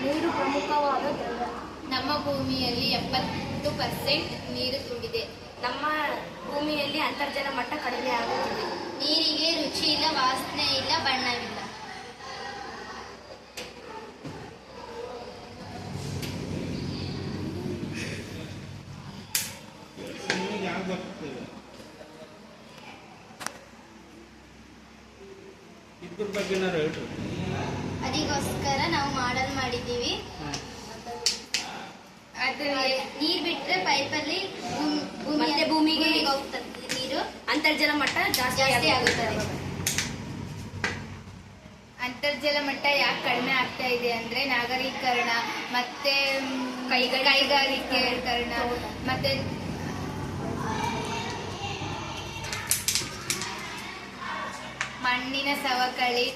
ನೀರು ಪ್ರಮುಖವಾದ ದ್ರವ್ಯ. ನಮ್ಮ ಭೂಮಿಯಲ್ಲಿ 70% ನೀರು ತುಂಬಿದೆ. ನಮ್ಮ ಭೂಮಿಯಲ್ಲಿ ಅಂತರ್ಜಲ ಮಟ್ಟ ಕಡಿಮೆ ಆಗುತ್ತಿದೆ. ನೀರಿಗೆ ರುಚಿ ಇಲ್ಲ, ವಾಸನೆ ಇಲ್ಲ, ಬಣ್ಣವಿಲ್ಲ. ಅದಕ್ಕೋಸ್ಕರ ನಾವು ಮಾಡಲ್ ಮಾಡಿದ್ದೀವಿ. ಅದು ನೀರ್ ಬಿಟ್ರೆ ಪೈಪಲ್ಲಿ ಭೂಮಿಗೆ ಹೋಗ್ತದೆ ನೀರು, ಅಂತರ್ಜಲ ಮಟ್ಟ ಜಾಸ್ತಿ ಆಗುತ್ತದೆ. ಅಂತರ್ಜಲ ಮಟ್ಟ ಯಾಕೆ ಕಡಿಮೆ ಆಗ್ತಾ ಇದೆ ಅಂದ್ರೆ ನಾಗರೀಕರಣ ಮತ್ತೆ ಕೈಗಾರಿಕೀಕರಣ ಮತ್ತೆ ಮಣ್ಣಿನ ಸವಕಳಿ,